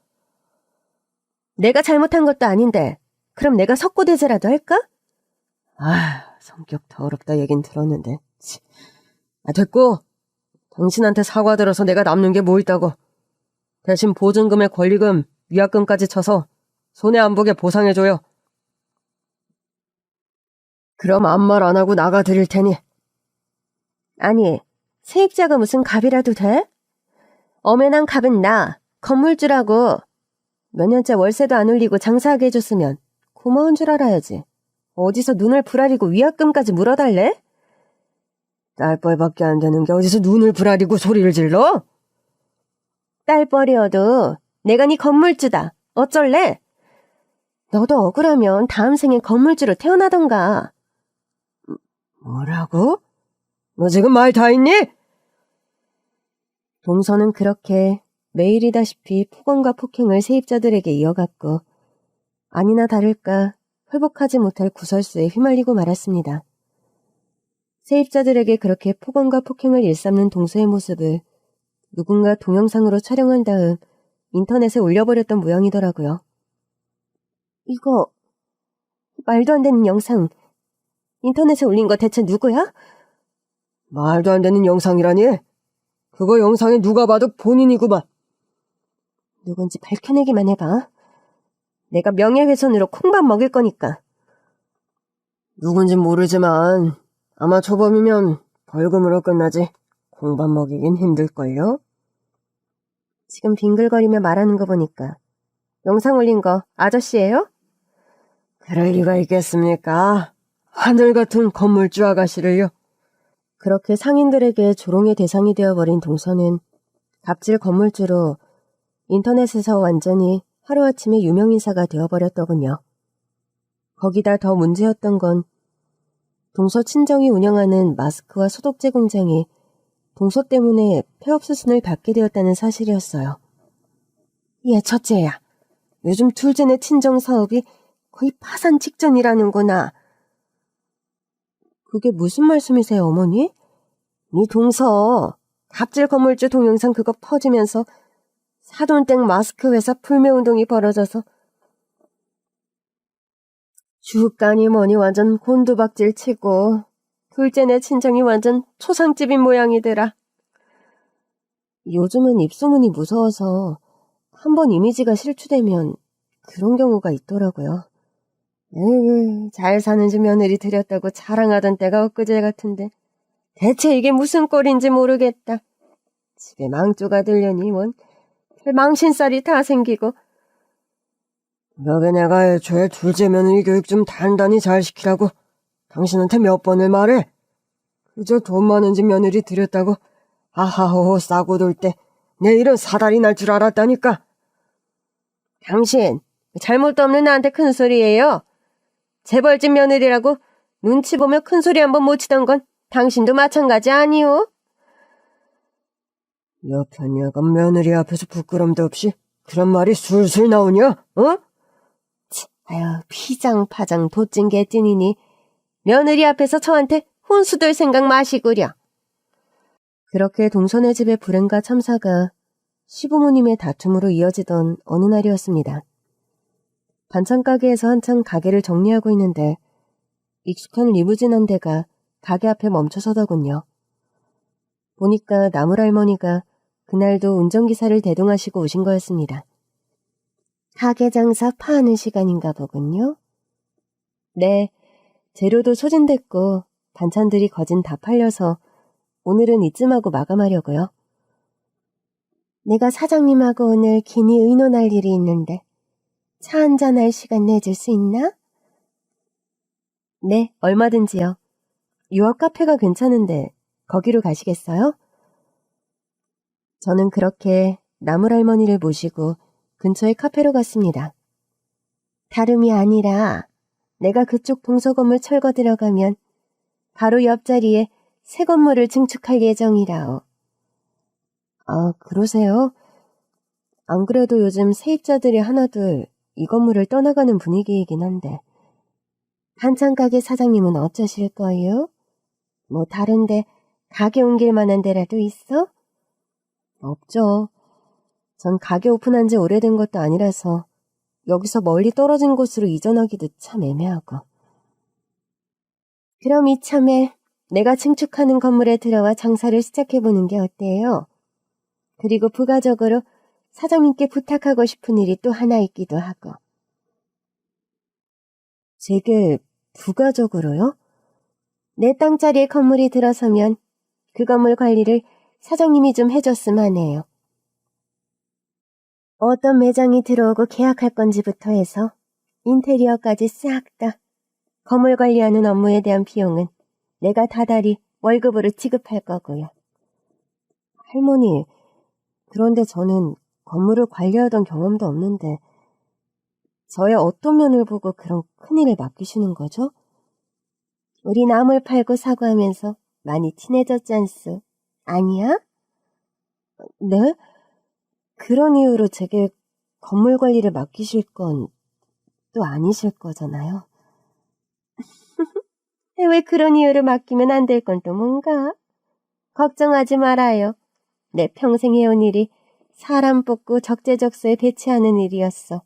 Speaker 1: 내가 잘못한 것도 아닌데 그럼 내가 석고대죄라도 할까? 성격 더럽다 얘긴 들었는데. 됐고, 당신한테 사과드려서 내가 남는 게 뭐 있다고. 대신 보증금에 권리금, 위약금까지 쳐서 손해 안 보게 보상해줘요. 그럼 아무 말 안 하고 나가드릴 테니. 아니, 세입자가 무슨 갑이라도 돼? 엄연한 갑은 나, 건물주라고. 몇 년째 월세도 안 올리고 장사하게 해줬으면 고마운 줄 알아야지. 어디서 눈을 부라리고 위약금까지 물어달래? 딸뻘밖에 안 되는 게 어디서 눈을 부라리고 소리를 질러? 딸뻘이어도 내가 네 건물주다. 어쩔래? 너도 억울하면 다음 생엔 건물주로 태어나던가. 뭐라고? 너 지금 말 다 했니? 동서는 그렇게 매일이다시피 폭언과 폭행을 세입자들에게 이어갔고 아니나 다를까 회복하지 못할 구설수에 휘말리고 말았습니다. 세입자들에게 그렇게 폭언과 폭행을 일삼는 동서의 모습을 누군가 동영상으로 촬영한 다음 인터넷에 올려버렸던 모양이더라고요. 이거 말도 안 되는 영상 인터넷에 올린 거 대체 누구야?
Speaker 2: 말도 안 되는 영상이라니? 그거 영상에 누가 봐도 본인이구만.
Speaker 1: 누군지 밝혀내기만 해봐. 내가 명예훼손으로 콩밥 먹일 거니까.
Speaker 2: 누군진 모르지만 아마 초범이면 벌금으로 끝나지 콩밥 먹이긴 힘들걸요?
Speaker 1: 지금 빙글거리며 말하는 거 보니까 영상 올린 거 아저씨예요?
Speaker 2: 그럴 리가 있겠습니까? 하늘 같은 건물주 아가씨를요.
Speaker 1: 그렇게 상인들에게 조롱의 대상이 되어버린 동서는 갑질 건물주로 인터넷에서 완전히 하루아침에 유명인사가 되어버렸더군요. 거기다 더 문제였던 건 동서 친정이 운영하는 마스크와 소독제 공장이 동서 때문에 폐업수순을 받게 되었다는 사실이었어요. 얘 첫째야, 요즘 둘째네 친정 사업이 거의 파산 직전이라는구나. 그게 무슨 말씀이세요, 어머니? 네 동서 갑질 건물주 동영상 그거 퍼지면서 사돈댁 마스크 회사 불매운동이 벌어져서 주가니 뭐니 완전 곤두박질 치고 둘째네 친정이 완전 초상집인 모양이더라. 요즘은 입소문이 무서워서 한번 이미지가 실추되면 그런 경우가 있더라고요. 에휴, 잘 사는 집 며느리 들였다고 자랑하던 때가 엊그제 같은데 대체 이게 무슨 꼴인지 모르겠다. 집에 망조가 들려니 뭔 망신살이 다 생기고.
Speaker 2: 여기 내가 애초에 둘째 며느리 교육 좀 단단히 잘 시키라고 당신한테 몇 번을 말해. 그저 돈 많은 집 며느리 들였다고 아하호호 싸고 돌 때 내일은 사달이 날 줄 알았다니까.
Speaker 1: 당신 잘못도 없는 나한테 큰소리예요. 재벌집 며느리라고 눈치 보며 큰소리 한번 못 치던 건 당신도 마찬가지 아니오?
Speaker 2: 여편녀가 며느리 앞에서 부끄럼도 없이 그런 말이 술술 나오냐? 어?
Speaker 1: 아유, 피장파장 도찐 개찐이니 며느리 앞에서 저한테 혼수들 생각 마시구려. 그렇게 동선의 집의 불행과 참사가 시부모님의 다툼으로 이어지던 어느 날이었습니다. 반찬 가게에서 한창 가게를 정리하고 있는데 익숙한 리무진 한 대가 가게 앞에 멈춰서더군요. 보니까 나물 할머니가 그날도 운전기사를 대동하시고 오신 거였습니다. 가게 장사 파하는 시간인가 보군요. 네, 재료도 소진됐고 반찬들이 거진 다 팔려서 오늘은 이쯤하고 마감하려고요. 내가 사장님하고 오늘 긴히 의논할 일이 있는데 차 한잔할 시간 내줄 수 있나? 네, 얼마든지요. 유업 카페가 괜찮은데 거기로 가시겠어요? 저는 그렇게 나물 할머니를 모시고 근처의 카페로 갔습니다. 다름이 아니라 내가 그쪽 동서 건물 철거 들어가면 바로 옆자리에 새 건물을 증축할 예정이라오. 아, 그러세요? 안 그래도 요즘 세입자들이 하나둘 이 건물을 떠나가는 분위기이긴 한데 반찬 가게 사장님은 어쩌실 거요? 뭐 다른데 가게 옮길 만한 데라도 있어? 없죠. 전 가게 오픈한 지 오래된 것도 아니라서 여기서 멀리 떨어진 곳으로 이전하기도 참 애매하고. 그럼 이참에 내가 증축하는 건물에 들어와 장사를 시작해보는 게 어때요? 그리고 부가적으로 사장님께 부탁하고 싶은 일이 또 하나 있기도 하고. 제게 부가적으로요? 내 땅자리에 건물이 들어서면 그 건물 관리를 사장님이 좀 해줬으면 하네요. 어떤 매장이 들어오고 계약할 건지부터 해서 인테리어까지 싹 다 건물 관리하는 업무에 대한 비용은 내가 다달이 월급으로 지급할 거고요. 할머니, 그런데 저는 건물을 관리하던 경험도 없는데 저의 어떤 면을 보고 그런 큰일을 맡기시는 거죠? 우리 나물 팔고 사고하면서 많이 친해졌지 않소? 아니야? 네? 그런 이유로 제게 건물 관리를 맡기실 건 또 아니실 거잖아요. 왜 그런 이유로 맡기면 안 될 건 또 뭔가? 걱정하지 말아요. 내 평생 해온 일이 사람 뽑고 적재적소에 배치하는 일이었어.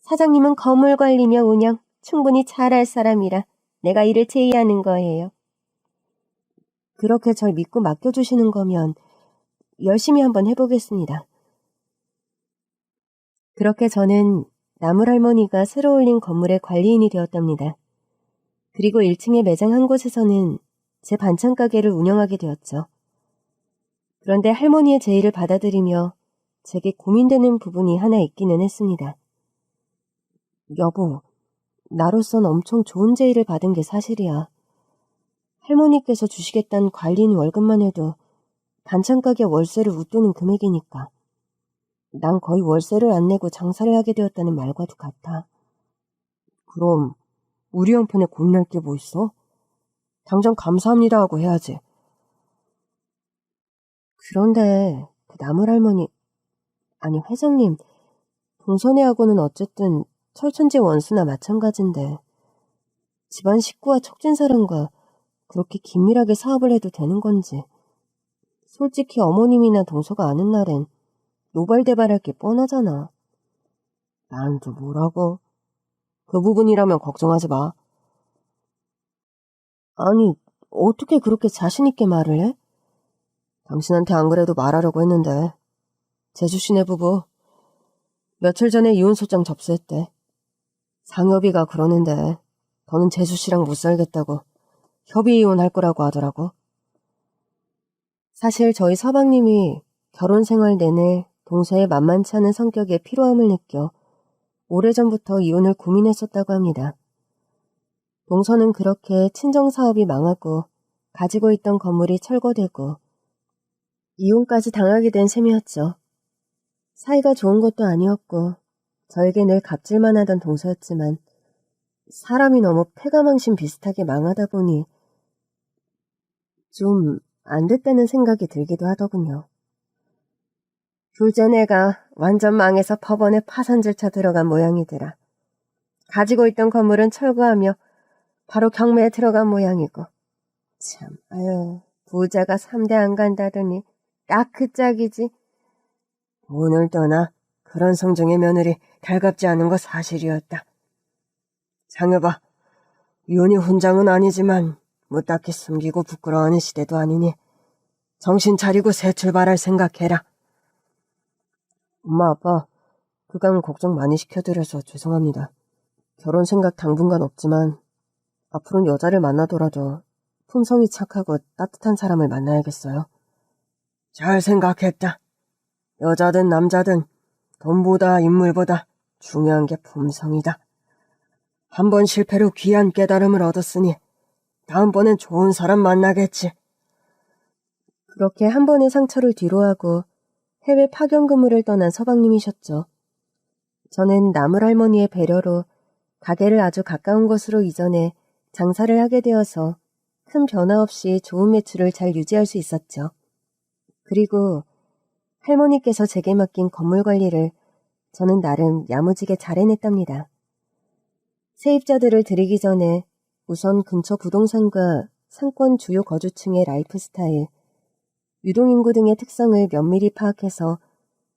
Speaker 1: 사장님은 건물 관리며 운영, 충분히 잘할 사람이라 내가 이를 제의하는 거예요. 그렇게 절 믿고 맡겨주시는 거면 열심히 한번 해보겠습니다. 그렇게 저는 나물할머니가 새로 올린 건물의 관리인이 되었답니다. 그리고 1층의 매장 한 곳에서는 제 반찬 가게를 운영하게 되었죠. 그런데 할머니의 제의를 받아들이며 제게 고민되는 부분이 하나 있기는 했습니다. 여보, 나로선 엄청 좋은 제의를 받은 게 사실이야. 할머니께서 주시겠다는 관리인 월급만 해도 반찬 가게 월세를 웃도는 금액이니까. 난 거의 월세를 안 내고 장사를 하게 되었다는 말과도 같아. 그럼 우리 형편에 고민할 게 뭐 있어? 당장 감사합니다 하고 해야지. 그런데 그 나물할머니, 아니 회장님, 동선회하고는 어쨌든 철천지 원수나 마찬가지인데 집안 식구와 척진사람과 그렇게 긴밀하게 사업을 해도 되는 건지. 솔직히 어머님이나 동서가 아는 날엔 노발대발할 게 뻔하잖아. 난 또 뭐라고? 그 부분이라면 걱정하지 마. 아니, 어떻게 그렇게 자신있게 말을 해? 당신한테 안 그래도 말하려고 했는데 제주시네 부부 며칠 전에 이혼소장 접수했대. 상엽이가 그러는데 더는 제주씨랑 못 살겠다고 협의 이혼할 거라고 하더라고. 사실 저희 서방님이 결혼 생활 내내 동서의 만만치 않은 성격에 피로함을 느껴 오래전부터 이혼을 고민했었다고 합니다. 동서는 그렇게 친정사업이 망하고 가지고 있던 건물이 철거되고 이혼까지 당하게 된 셈이었죠. 사이가 좋은 것도 아니었고 저에게 늘 갑질만 하던 동서였지만 사람이 너무 패가망신 비슷하게 망하다 보니 좀 안 됐다는 생각이 들기도 하더군요. 둘째 내가 완전 망해서 법원에 파산 절차 들어간 모양이더라. 가지고 있던 건물은 철거하며 바로 경매에 들어간 모양이고. 참, 아유, 부자가 3대 안 간다더니 딱 그 짝이지. 오늘 떠나 그런 성정의 며느리 달갑지 않은 거 사실이었다. 장여봐, 이혼이 훈장은 아니지만 뭐 딱히 숨기고 부끄러워하는 시대도 아니니 정신 차리고 새 출발할 생각해라. 엄마 아빠 그간 걱정 많이 시켜드려서 죄송합니다. 결혼 생각 당분간 없지만 앞으로는 여자를 만나더라도 품성이 착하고 따뜻한 사람을 만나야겠어요. 잘 생각했다. 여자든 남자든 돈보다 인물보다 중요한 게 품성이다. 한 번 실패로 귀한 깨달음을 얻었으니 다음번엔 좋은 사람 만나겠지. 그렇게 한 번의 상처를 뒤로하고 해외 파견 근무를 떠난 서방님이셨죠. 저는 나물할머니의 배려로 가게를 아주 가까운 곳으로 이전해 장사를 하게 되어서 큰 변화 없이 좋은 매출을 잘 유지할 수 있었죠. 그리고 할머니께서 제게 맡긴 건물 관리를 저는 나름 야무지게 잘 해냈답니다. 세입자들을 들이기 전에 우선 근처 부동산과 상권 주요 거주층의 라이프 스타일, 유동인구 등의 특성을 면밀히 파악해서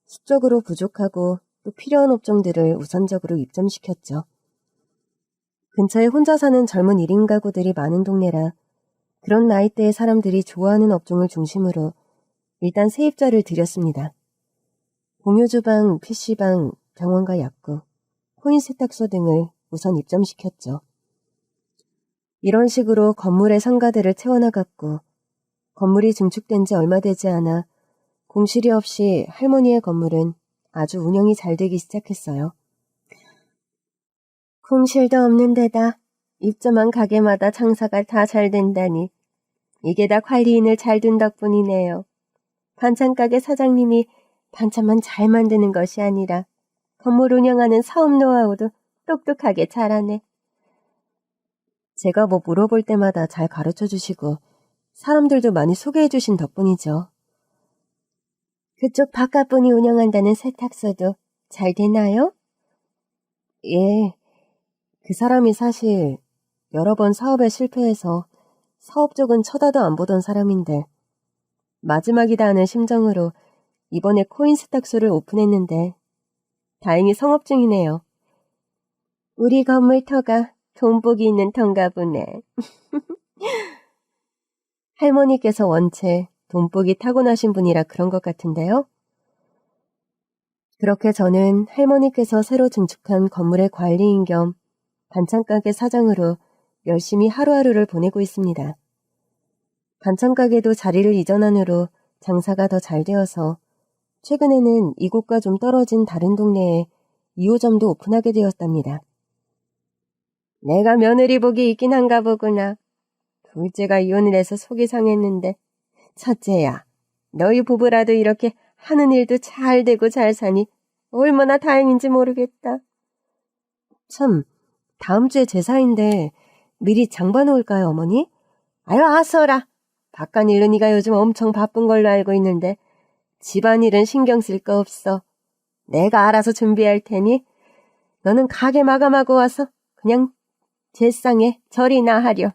Speaker 1: 수적으로 부족하고 또 필요한 업종들을 우선적으로 입점시켰죠. 근처에 혼자 사는 젊은 1인 가구들이 많은 동네라 그런 나이대의 사람들이 좋아하는 업종을 중심으로 일단 세입자를 들였습니다. 공유주방, PC방, 병원과 약국, 코인 세탁소 등을 우선 입점시켰죠. 이런 식으로 건물의 상가들을 채워나갔고 건물이 증축된 지 얼마 되지 않아 공실이 없이 할머니의 건물은 아주 운영이 잘 되기 시작했어요. 공실도 없는 데다 입점한 가게마다 장사가 다 잘 된다니 이게 다 관리인을 잘 둔 덕분이네요. 반찬가게 사장님이 반찬만 잘 만드는 것이 아니라 건물 운영하는 사업 노하우도 똑똑하게 잘하네. 제가 뭐 물어볼 때마다 잘 가르쳐 주시고 사람들도 많이 소개해 주신 덕분이죠. 그쪽 바깥분이 운영한다는 세탁소도 잘 되나요? 예, 그 사람이 사실 여러 번 사업에 실패해서 사업 쪽은 쳐다도 안 보던 사람인데 마지막이다 하는 심정으로 이번에 코인 세탁소를 오픈했는데 다행히 성업 중이네요. 우리 건물 터가 돈복이 있는 턴가 보네. 할머니께서 원체 돈복이 타고나신 분이라 그런 것 같은데요. 그렇게 저는 할머니께서 새로 증축한 건물의 관리인 겸 반찬가게 사장으로 열심히 하루하루를 보내고 있습니다. 반찬가게도 자리를 이전한 후로 장사가 더 잘 되어서 최근에는 이곳과 좀 떨어진 다른 동네에 2호점도 오픈하게 되었답니다. 내가 며느리 복이 있긴 한가 보구나. 둘째가 이혼을 해서 속이 상했는데 첫째야, 너희 부부라도 이렇게 하는 일도 잘 되고 잘 사니 얼마나 다행인지 모르겠다. 참, 다음 주에 제사인데 미리 장봐 놓을까요, 어머니? 아유, 아서라. 바깥일은 네가 요즘 엄청 바쁜 걸로 알고 있는데 집안일은 신경 쓸 거 없어. 내가 알아서 준비할 테니 너는 가게 마감하고 와서 그냥 제상에 절이나 하려.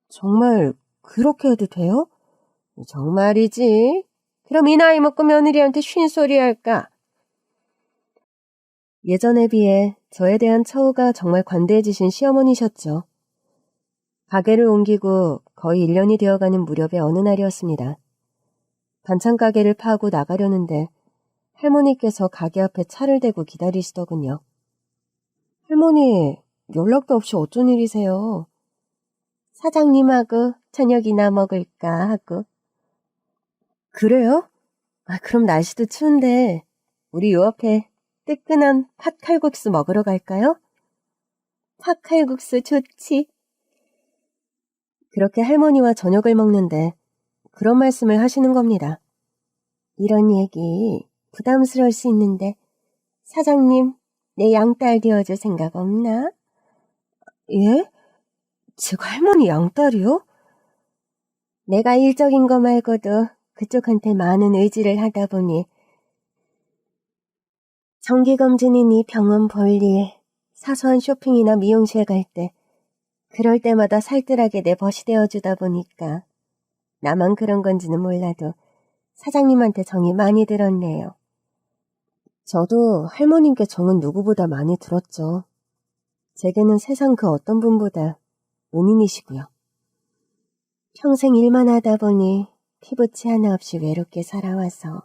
Speaker 1: 정말 그렇게 해도 돼요? 정말이지. 그럼 이 나이 먹고 며느리한테 쉰소리 할까? 예전에 비해 저에 대한 처우가 정말 관대해지신 시어머니셨죠. 가게를 옮기고 거의 1년이 되어가는 무렵의 어느 날이었습니다. 반찬 가게를 파고 나가려는데 할머니께서 가게 앞에 차를 대고 기다리시더군요. 할머니, 연락도 없이 어쩐 일이세요? 사장님하고 저녁이나 먹을까 하고. 그래요? 그럼 날씨도 추운데 우리 요 앞에 뜨끈한 팥칼국수 먹으러 갈까요? 팥칼국수 좋지. 그렇게 할머니와 저녁을 먹는데 그런 말씀을 하시는 겁니다. 이런 얘기 부담스러울 수 있는데 사장님, 내 양딸 되어줄 생각 없나? 예? 제가 할머니 양딸이요? 내가 일적인 거 말고도 그쪽한테 많은 의지를 하다 보니 정기검진이니 병원 볼일, 사소한 쇼핑이나 미용실 갈 때 그럴 때마다 살뜰하게 내 벗이 되어주다 보니까 나만 그런 건지는 몰라도 사장님한테 정이 많이 들었네요. 저도 할머님께 정은 누구보다 많이 들었죠. 제게는 세상 그 어떤 분보다 은인이시고요. 평생 일만 하다 보니 피부치 하나 없이 외롭게 살아와서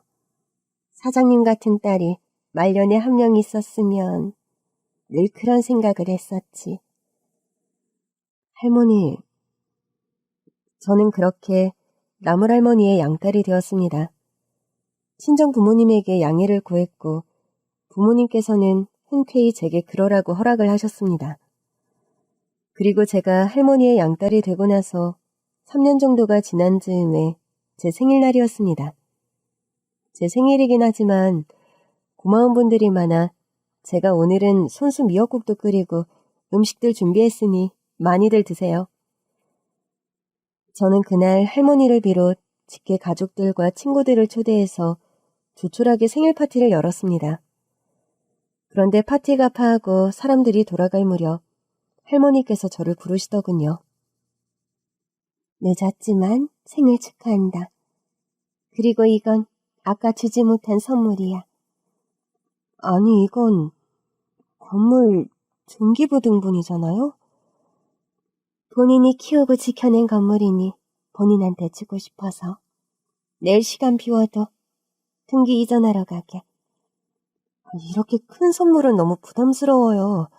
Speaker 1: 사장님 같은 딸이 말년에 한 명 있었으면 늘 그런 생각을 했었지. 할머니, 저는 그렇게 나물할머니의 양딸이 되었습니다. 친정 부모님에게 양해를 구했고 부모님께서는 흔쾌히 제게 그러라고 허락을 하셨습니다. 그리고 제가 할머니의 양딸이 되고 나서 3년 정도가 지난 즈음에 제 생일날이었습니다. 제 생일이긴 하지만 고마운 분들이 많아 제가 오늘은 손수 미역국도 끓이고 음식들 준비했으니 많이들 드세요. 저는 그날 할머니를 비롯 직계 가족들과 친구들을 초대해서 조촐하게 생일 파티를 열었습니다. 그런데 파티가 파하고 사람들이 돌아갈 무렵 할머니께서 저를 부르시더군요. 늦었지만 생일 축하한다. 그리고 이건 아까 주지 못한 선물이야. 아니, 이건 건물 등기부등본이잖아요? 본인이 키우고 지켜낸 건물이니 본인한테 주고 싶어서 내일 시간 비워도 등기 이전하러 가게. 이렇게 큰 선물은 너무 부담스러워요.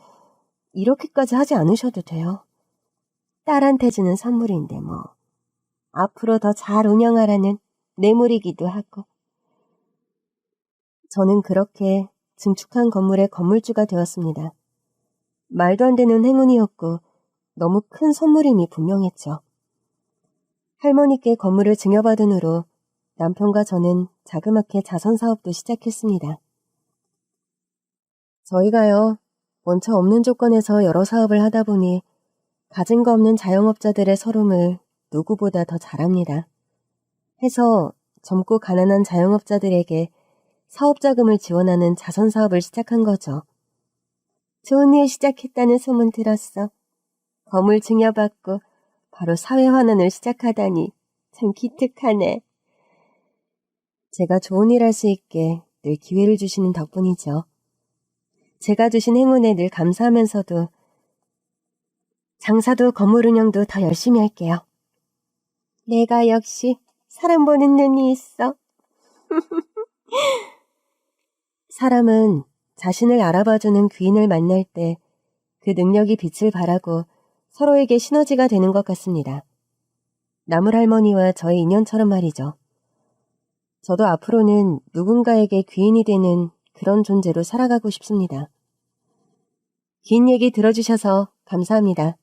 Speaker 1: 이렇게까지 하지 않으셔도 돼요. 딸한테 주는 선물인데 뭐. 앞으로 더 잘 운영하라는 뇌물이기도 하고. 저는 그렇게 증축한 건물의 건물주가 되었습니다. 말도 안 되는 행운이었고 너무 큰 선물임이 분명했죠. 할머니께 건물을 증여받은 후로 남편과 저는 자그맣게 자선사업도 시작했습니다. 저희가요, 원처 없는 조건에서 여러 사업을 하다 보니 가진 거 없는 자영업자들의 서름을 누구보다 더 잘합니다. 해서 젊고 가난한 자영업자들에게 사업자금을 지원하는 자선사업을 시작한 거죠. 좋은 일 시작했다는 소문 들었어. 건물 증여받고 바로 사회환원을 시작하다니 참 기특하네. 제가 좋은 일 할 수 있게 늘 기회를 주시는 덕분이죠. 제가 주신 행운에 늘 감사하면서도 장사도 건물 운영도 더 열심히 할게요. 내가 역시 사람 보는 눈이 있어. 사람은 자신을 알아봐주는 귀인을 만날 때 그 능력이 빛을 발하고 서로에게 시너지가 되는 것 같습니다. 나물할머니와 저의 인연처럼 말이죠. 저도 앞으로는 누군가에게 귀인이 되는 그런 존재로 살아가고 싶습니다. 긴 얘기 들어주셔서 감사합니다.